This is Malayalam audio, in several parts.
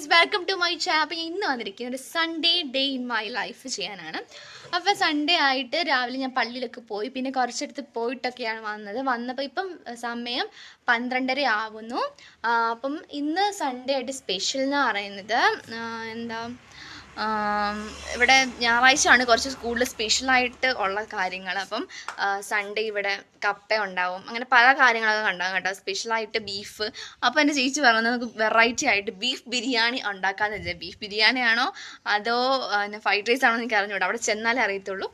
Guys, welcome to my channel. അപ്പോൾ ഇന്ന് വന്നിരിക്കുന്നത് ഒരു Sunday day in my life ചെയ്യാനാണ്. അപ്പോൾ സൺഡേ ആയിട്ട് രാവിലെ ഞാൻ പള്ളിയിലൊക്കെ പോയി, പിന്നെ കുറച്ചടുത്ത് പോയിട്ടൊക്കെയാണ് വന്നപ്പോൾ ഇപ്പം സമയം 12:30 ആവുന്നു. അപ്പം ഇന്ന് സൺഡേ ആയിട്ട് സ്പെഷ്യൽ എന്ന് പറയുന്നത് എന്താ, ഇവിടെ ഞായറാഴ്ച ആണ് കുറച്ച് സ്കൂളിൽ സ്പെഷ്യലായിട്ട് ഉള്ള കാര്യങ്ങൾ. അപ്പം സൺഡേ ഇവിടെ കപ്പ ഉണ്ടാവും, അങ്ങനെ പല കാര്യങ്ങളൊക്കെ ഉണ്ടാകും കേട്ടോ, സ്പെഷ്യലായിട്ട് ബീഫ്. അപ്പോൾ എൻ്റെ ചേച്ചി പറഞ്ഞത് നമുക്ക് വെറൈറ്റി ആയിട്ട് ബീഫ് ബിരിയാണി ഉണ്ടാക്കാമെന്ന് വെച്ചാൽ. ബീഫ് ബിരിയാണി ആണോ അതോ ഫ്രൈഡ് റൈസ് ആണോ എന്ന് എനിക്ക് അറിഞ്ഞൂടാ, അവിടെ ചെന്നാലേ അറിയത്തുള്ളൂ.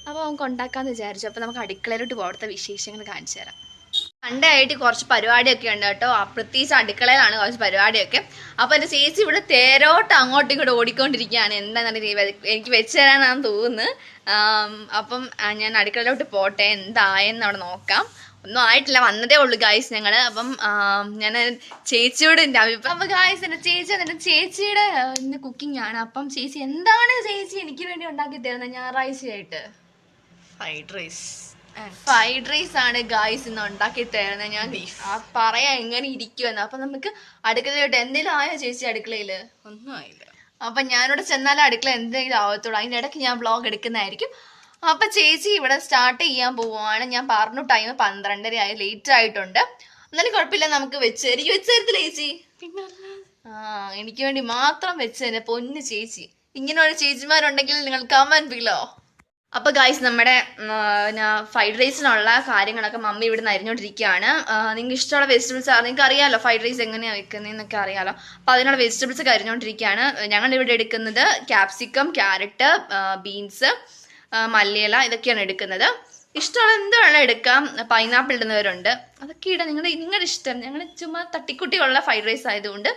അപ്പോൾ നമുക്ക് ഉണ്ടാക്കാമെന്ന് വിചാരിച്ചു. അപ്പോൾ നമുക്ക് അടുക്കളയിലോട്ട് പോകത്തെ വിശേഷങ്ങൾ കാണിച്ചു തരാം. സൺഡേ ആയിട്ട് കുറച്ച് പരിപാടിയൊക്കെ ഉണ്ട് കേട്ടോ, പ്രത്യേകിച്ച് അടുക്കളയിലാണ് കുറച്ച് പരിപാടിയൊക്കെ. അപ്പോൾ എൻ്റെ ചേച്ചി ഇവിടെ തേരോട്ട് അങ്ങോട്ടും ഇങ്ങോട്ട് ഓടിക്കൊണ്ടിരിക്കുകയാണ്. എന്താണെന്നറിയില്ല, എനിക്ക് വെച്ച് തരാനാണെന്ന് തോന്നുന്നു. അപ്പം ഞാൻ അടുക്കളയിലോട്ട് പോട്ടെ, എന്തായെന്ന് അവിടെ നോക്കാം. ഒന്നും ആയിട്ടില്ല, വന്നതേ ഉള്ളൂ ഗായ്സ് ഞങ്ങൾ. അപ്പം ഞാൻ ചേച്ചിയോട് എൻ്റെ അഭിപ്രായം. അപ്പോൾ ഗായ്സ് എൻ്റെ ചേച്ചിയുടെ ഇന്ന് കുക്കിംഗ് ആണ്. അപ്പം ചേച്ചി എന്താണ് ചേച്ചി എനിക്ക് വേണ്ടി ഉണ്ടാക്കി തരുന്നത് ഞായറാഴ്ചയായിട്ട്? ഫ്രൈഡ് റൈസ് ആണ് ഗായ്സ് ഇന്ന് ഉണ്ടാക്കി തരുന്നത്. ഞാൻ പറയാ എങ്ങനെ ഇരിക്കുമെന്ന്. അപ്പൊ നമുക്ക് അടുക്കളയിലോട്ട് എന്തെങ്കിലും ആയോ ചേച്ചി? അടുക്കളയില് ഒന്നും ആയില്ല. അപ്പൊ ഞാനിവിടെ ചെന്നാലും അടുക്കള എന്തെങ്കിലും ആവത്തുള്ളൂ. അതിന്റെ ഇടയ്ക്ക് ഞാൻ വ്ളോഗ് എടുക്കുന്നതായിരിക്കും. അപ്പൊ ചേച്ചി ഇവിടെ സ്റ്റാർട്ട് ചെയ്യാൻ പോവുകയാണ്. ഞാൻ പറഞ്ഞു ടൈം 12:30 ആയി, ലേറ്റ് ആയിട്ടുണ്ട്. എന്നാലും കുഴപ്പമില്ല, നമുക്ക് എനിക്ക് വെച്ച് തരത്തില്ല ചേച്ചി? പിന്നെ എനിക്ക് വേണ്ടി മാത്രം വെച്ച് തന്നെ പൊന്ന് ചേച്ചി. ഇങ്ങനെയുള്ള ചേച്ചിമാരുണ്ടെങ്കിൽ നിങ്ങൾ കമന്റ് ബിലോ. അപ്പോൾ ഗൈസ്, നമ്മുടെ ഫ്രൈഡ് റൈസിനുള്ള കാര്യങ്ങളൊക്കെ മമ്മി ഇവിടെ നിന്ന് അരിഞ്ഞോണ്ടിരിക്കുകയാണ്. നിങ്ങൾക്ക് ഇഷ്ടമുള്ള വെജിറ്റബിൾസ് നിങ്ങൾക്ക് അറിയാമല്ലോ, ഫ്രൈഡ് റൈസ് എങ്ങനെയാണ് വെക്കുന്നതെന്നൊക്കെ അറിയാമല്ലോ. അപ്പോൾ അതിനുള്ള വെജിറ്റബിൾസ് ഒക്കെ അരിഞ്ഞോണ്ടിരിക്കുകയാണ്. ഞങ്ങളിവിടെ എടുക്കുന്നത് ക്യാപ്സിക്കം, ക്യാരറ്റ്, ബീൻസ്, മല്ലിയില, ഇതൊക്കെയാണ് എടുക്കുന്നത്. ഇഷ്ടമുള്ള എന്ത് വേണം എടുക്കാം. പൈനാപ്പിൾ ഇടുന്നവരുണ്ട്, അതൊക്കെ ഇടാം, നിങ്ങളുടെ ഇഷ്ടം. ഞങ്ങൾ ചുമ്മാ തട്ടിക്കുട്ടിയുള്ള ഫ്രൈഡ് റൈസ് ആയതുകൊണ്ട്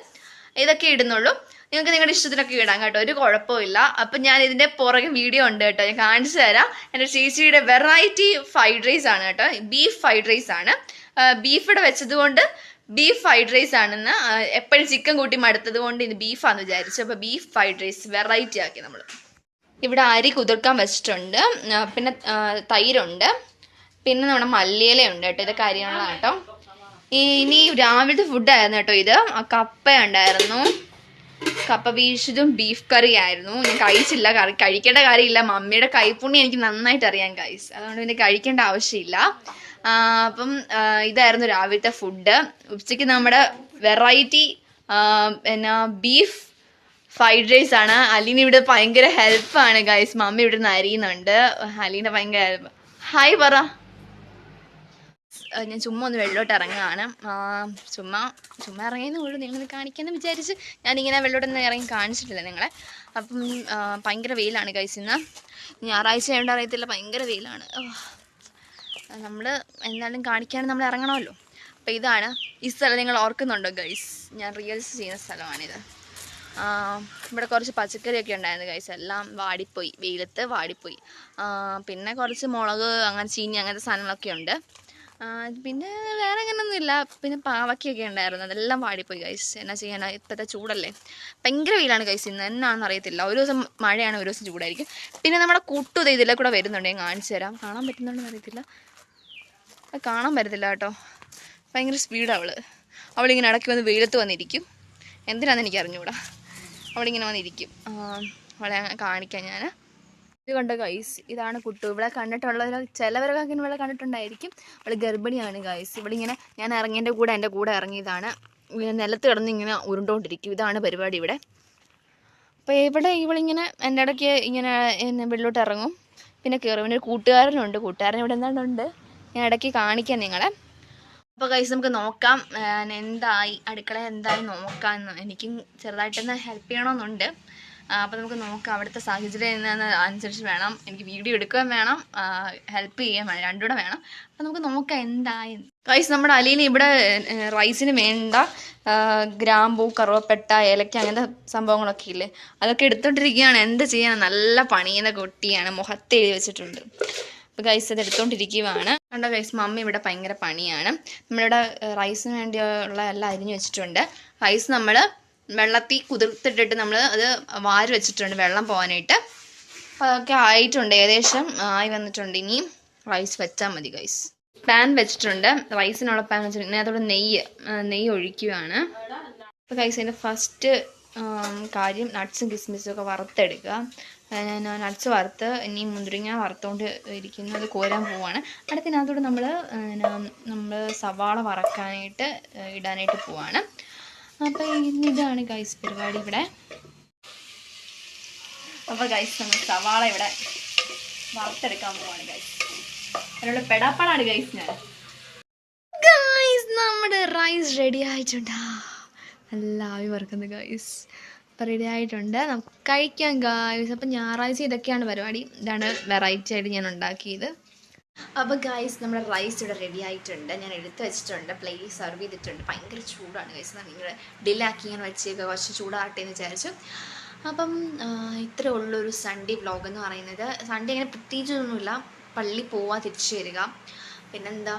ഇതൊക്കെ ഇടുന്നുള്ളൂ. നിങ്ങൾക്ക് നിങ്ങളുടെ ഇഷ്ടത്തിനൊക്കെ ഇടാം കേട്ടോ, ഒരു കുഴപ്പമില്ല. അപ്പം ഞാൻ ഇതിൻ്റെ പുറകെ വീഡിയോ ഉണ്ട് കേട്ടോ, ഞാൻ കാണിച്ചു തരാം. എൻ്റെ ചേച്ചിയുടെ വെറൈറ്റി ഫ്രൈഡ് റൈസ് ആണ് കേട്ടോ, ബീഫ് ഫ്രൈഡ് റൈസ് ആണ്. ബീഫ് ഇവിടെ വെച്ചതുകൊണ്ട് ബീഫ് ഫ്രൈഡ് റൈസ് ആണെന്ന്. എപ്പോഴും ചിക്കൻ കൂട്ടി മടുത്തത് കൊണ്ട് ഇത് ബീഫാന്ന് വിചാരിച്ചു. അപ്പോൾ ബീഫ് ഫ്രൈഡ് റൈസ് വെറൈറ്റി ആക്കി നമ്മൾ. ഇവിടെ അരി കുതിർക്കാൻ വെച്ചിട്ടുണ്ട്, പിന്നെ തൈരുണ്ട്, പിന്നെ നമ്മുടെ മല്ലിയിലയുണ്ട് കേട്ടോ. ഇതൊക്കെ അരിയാനുള്ളതാണ് കേട്ടോ. ഇനി രാവിലത്തെ ഫുഡായിരുന്നു കേട്ടോ ഇത്. കപ്പ ഉണ്ടായിരുന്നു, കപ്പ വീശും ബീഫ് കറി ആയിരുന്നു. ഞാൻ കഴിച്ചില്ല, കഴിക്കേണ്ട കാര്യമില്ല, മമ്മിയുടെ കൈപ്പുണ്യം എനിക്ക് നന്നായിട്ട് അറിയാം ഗൈസ്, അതുകൊണ്ട് പിന്നെ കഴിക്കേണ്ട ആവശ്യമില്ല. അപ്പം ഇതായിരുന്നു രാവിലത്തെ ഫുഡ്. ഉച്ചയ്ക്ക് നമ്മുടെ വെറൈറ്റി ബീഫ് ഫ്രൈഡ് റൈസ് ആണ്. അലീന ഇവിടെ ഭയങ്കര ഹെൽപ്പാണ് ഗൈസ്, മമ്മി ഇവിടെ നിന്ന് അരിയുന്നുണ്ട്. അലീന ഭയങ്കര ഹെൽപ്പ്. ഹായ് പറ. ഞാൻ ചുമ്മാ ഒന്ന് വെള്ളോട്ട് ഇറങ്ങുകയാണ്. ചുമ്മാ ഇറങ്ങിയെന്നേ ഉള്ളൂ, നിങ്ങളൊന്ന് കാണിക്കാമെന്ന് വിചാരിച്ച് ഞാനിങ്ങനെ വെള്ളോട്ടൊന്നും ഇറങ്ങി കാണിച്ചിട്ടില്ല നിങ്ങളെ. അപ്പം ഭയങ്കര വെയിലാണ് ഗൈസ് ഇന്ന്. ഞായറാഴ്ച ആയതുകൊണ്ട് അറിയത്തില്ല, ഭയങ്കര വെയിലാണ്. നമ്മൾ എന്തായാലും കാണിക്കാണ്ട് നമ്മൾ ഇറങ്ങണമല്ലോ. അപ്പോൾ ഇതാണ് ഈ സ്ഥലം, നിങ്ങൾ ഓർക്കുന്നുണ്ടോ ഗൈസ്? ഞാൻ റീൽസ് ചെയ്യുന്ന സ്ഥലമാണിത്. ഇവിടെ കുറച്ച് പച്ചക്കറിയൊക്കെ ഉണ്ടായിരുന്നു ഗൈസ്, എല്ലാം വാടിപ്പോയി, വെയിലത്ത് വാടിപ്പോയി. പിന്നെ കുറച്ച് മുളക്, അങ്ങനെ ചീനി, അങ്ങനത്തെ സാധനങ്ങളൊക്കെ ഉണ്ട്. പിന്നെ വേറെ അങ്ങനെയൊന്നുമില്ല. പിന്നെ പാവയ്ക്കൊക്കെ ഉണ്ടായിരുന്നു, അതെല്ലാം വാടിപ്പോയി ഗൈസ്. എന്നാ ചെയ്യാനാ, ഇപ്പോഴത്തെ ചൂടല്ലേ, ഭയങ്കര വെയിലാണ് ഗൈസ് ഇന്ന്. എന്നാണെന്ന് അറിയത്തില്ല, ഒരു ദിവസം മഴയാണ്, ഒരു ദിവസം ചൂടായിരിക്കും. പിന്നെ നമ്മുടെ കൂട്ടു ഇതിലെ കൂടെ വരുന്നുണ്ട്, ഞാൻ കാണിച്ചു തരാം. കാണാൻ പറ്റുന്നുണ്ടെന്ന് അറിയത്തില്ല, കാണാൻ പറ്റത്തില്ല കേട്ടോ, ഭയങ്കര സ്പീഡാണ് അവളിങ്ങനെ ഇടയ്ക്ക് വന്ന് വെയിലത്ത് വന്നിരിക്കും. എന്തിനാണെന്ന് എനിക്ക് അറിഞ്ഞുകൂടാ, അവളിങ്ങനെ വന്നിരിക്കും. അവളെ കാണിക്കാം ഞാൻ. ഇത് കണ്ടോ ഗൈസ്, ഇതാണ് കുട്ടു. ഇവിടെ കണ്ടിട്ടുള്ളവർ ചിലവരൊക്കെ ഇങ്ങനെ ഇവിടെ കണ്ടിട്ടുണ്ടായിരിക്കും. അവൾ ഗർഭിണിയാണ് ഗൈസ്. ഇവിടെ ഇങ്ങനെ ഞാൻ ഇറങ്ങിയതിൻ്റെ കൂടെ എൻ്റെ കൂടെ ഇറങ്ങിയതാണ്. നിലത്ത് കിടന്ന് ഇങ്ങനെ ഉരുണ്ടോണ്ടിരിക്കും, ഇതാണ് പരിപാടി ഇവിടെ. അപ്പോൾ ഇവളിങ്ങനെ എൻ്റെ ഇടയ്ക്ക് ഇങ്ങനെ വെള്ളോട്ട് ഇറങ്ങും, പിന്നെ കയറും. പിന്നെ ഒരു കൂട്ടുകാരനുണ്ട്, കൂട്ടുകാരൻ ഇവിടെ എന്താണ്ടുണ്ട്, ഞാൻ ഇടയ്ക്ക് കാണിക്കാം നിങ്ങളെ. അപ്പോൾ ഗൈസ് നമുക്ക് നോക്കാം എന്തായി, അടുക്കള എന്തായി നോക്കാമെന്ന്. എനിക്കും ചെറുതായിട്ടൊന്ന് ഹെൽപ്പ് ചെയ്യണമെന്നുണ്ട്. അപ്പോൾ നമുക്ക് നോക്കാം, അവിടുത്തെ സാഹചര്യം അനുസരിച്ച് വേണം എനിക്ക് വീഡിയോ എടുക്കുകയും വേണം, ഹെൽപ്പ് ചെയ്യുകയും വേണം, രണ്ടുകൂടെ വേണം. അപ്പോൾ നമുക്ക് നോക്കാം എന്തായി. ഗൈസ്, നമ്മുടെ അലീന ഇവിടെ റൈസിന് വേണ്ട ഗ്രാമ്പൂ, കറുവപ്പട്ട, ഏലക്ക, അങ്ങനത്തെ സംഭവങ്ങളൊക്കെ ഇല്ലേ, അതൊക്കെ എടുത്തോണ്ടിരിക്കുകയാണ്. എന്ത് ചെയ്യാൻ, നല്ല പണിയുന്ന കുട്ടിയാണ്, മുഖത്ത് എഴുതി വെച്ചിട്ടുണ്ട്. അപ്പോൾ ഗൈസ് അത് എടുത്തോണ്ടിരിക്കുകയാണ്. കണ്ടോ ഗൈസ്, മമ്മി ഇവിടെ ഭയങ്കര പണിയാണ്. നമ്മളിവിടെ റൈസിന് വേണ്ടിയുള്ള എല്ലാം അരിഞ്ഞു വെച്ചിട്ടുണ്ട്. റൈസ് നമ്മൾ വെള്ളത്തിൽ കുതിർത്തിട്ടിട്ട് നമ്മൾ അത് വാരി വെച്ചിട്ടുണ്ട് വെള്ളം പോകാനായിട്ട്. അപ്പോൾ അതൊക്കെ ആയിട്ടുണ്ട്, ഏകദേശം ആയി വന്നിട്ടുണ്ട്. ഇനിയും റൈസ് വെച്ചാൽ മതി ഗൈസ്. പാൻ വെച്ചിട്ടുണ്ട്, റൈസിനുള്ള പാൻ വെച്ചിട്ടുണ്ട്. അതോടെ നെയ്യ് ഒഴിക്കുകയാണ്. അപ്പോൾ ഗൈസ് അതിൻ്റെ ഫസ്റ്റ് കാര്യം നട്ട്സും കിസ്മിസും ഒക്കെ വറുത്തെടുക്കുക. നട്ട്സ് വറുത്ത് ഇനി മുന്തിരിങ്ങ വറുത്തുകൊണ്ട് ഇരിക്കുന്നത് കോരാൻ പോവാണ്. അടുത്തതിനകത്തോട് നമ്മൾ സവാള വറക്കാനായിട്ട് ഇടാനായിട്ട് പോവാണ്. അപ്പോൾ ഇതാണ് ഗൈസ് പരിപാടി ഇവിടെ. അപ്പോൾ ഗൈസ് നമ്മൾ സവാള ഇവിടെ വറുത്തെടുക്കാൻ പോവാണ് ഗൈസ്. അതിനുള്ള പെടാപ്പാടാണ് ഗൈസ് ഞാൻ. ഗൈസ് നമ്മുടെ റൈസ് റെഡി ആയിട്ടുണ്ടാ, നല്ല ആവി വറുക്കുന്നത് ഗൈസ്. അപ്പോൾ റെഡി ആയിട്ടുണ്ട്, നമുക്ക് കഴിക്കാം ഗൈസ്. അപ്പം ഞായറാഴ്ച ഇതൊക്കെയാണ് പരിപാടി. ഇതാണ് വെറൈറ്റി ആയിട്ട് ഞാൻ ഉണ്ടാക്കിയത്. അപ്പോൾ ഗൈസ് നമ്മുടെ റൈസ് ഇവിടെ റെഡി ആയിട്ടുണ്ട്. ഞാൻ എടുത്ത് വെച്ചിട്ടുണ്ട്, പ്ലേറ്റ് സെർവ് ചെയ്തിട്ടുണ്ട്. ഭയങ്കര ചൂടാണ് ഗൈസ്. നിങ്ങൾ ഡിലാക്കി ഇങ്ങനെ വെച്ചേക്കുക, കുറച്ച് ചൂടാകട്ടെ എന്ന് വിചാരിച്ചു. അപ്പം ഇത്രേ ഉള്ളൊരു സൺഡേ വ്ളോഗ് എന്ന് പറയുന്നത്. സൺഡേ അങ്ങനെ പ്രത്യേകിച്ചൊന്നുമില്ല, പള്ളി പോവാൻ തിരിച്ചു വരിക, പിന്നെന്താ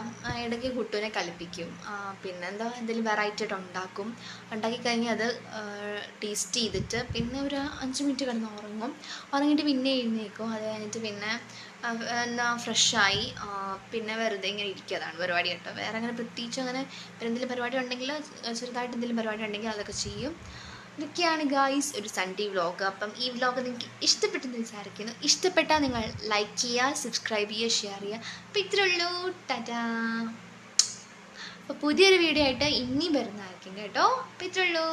ഇടയ്ക്ക് കുട്ടുവിനെ കളിപ്പിക്കും, പിന്നെന്താ എന്തെങ്കിലും വെറൈറ്റി ആയിട്ട് ഉണ്ടാക്കി കഴിഞ്ഞാൽ അത് ടേസ്റ്റ് ചെയ്തിട്ട് പിന്നെ ഒരു 5 മിനിറ്റ് കിടന്ന് ഉറങ്ങിയിട്ട് പിന്നെ എഴുന്നേൽക്കും. അത് കഴിഞ്ഞിട്ട് പിന്നെ ഫ്രഷായി പിന്നെ വെറുതെ ഇങ്ങനെ ഇരിക്കുക. അതാണ് പരിപാടി കേട്ടോ. വേറെ അങ്ങനെ പ്രത്യേകിച്ച് അങ്ങനെ എന്തെങ്കിലും പരിപാടി ഉണ്ടെങ്കിൽ, ചെറുതായിട്ട് എന്തെങ്കിലും പരിപാടി ഉണ്ടെങ്കിൽ അതൊക്കെ ചെയ്യും. ഇതൊക്കെയാണ് ഗായ്സ് ഒരു സൺഡേ വ്ളോഗ്. അപ്പം ഈ വ്ളോഗ് നിങ്ങൾക്ക് ഇഷ്ടപ്പെട്ടെന്ന് വിചാരിക്കുന്നു. ഇഷ്ടപ്പെട്ടാൽ നിങ്ങൾ ലൈക്ക് ചെയ്യുക, സബ്സ്ക്രൈബ് ചെയ്യുക, ഷെയർ ചെയ്യുക. അപ്പോൾ ഇത്രേ ഉള്ളൂ. ടാറ്റാ. അപ്പോൾ പുതിയൊരു വീഡിയോ ആയിട്ട് ഇനിയും വരുന്നതായിരിക്കും കേട്ടോ. അപ്പോൾ ഇത്രേ ഉള്ളൂ.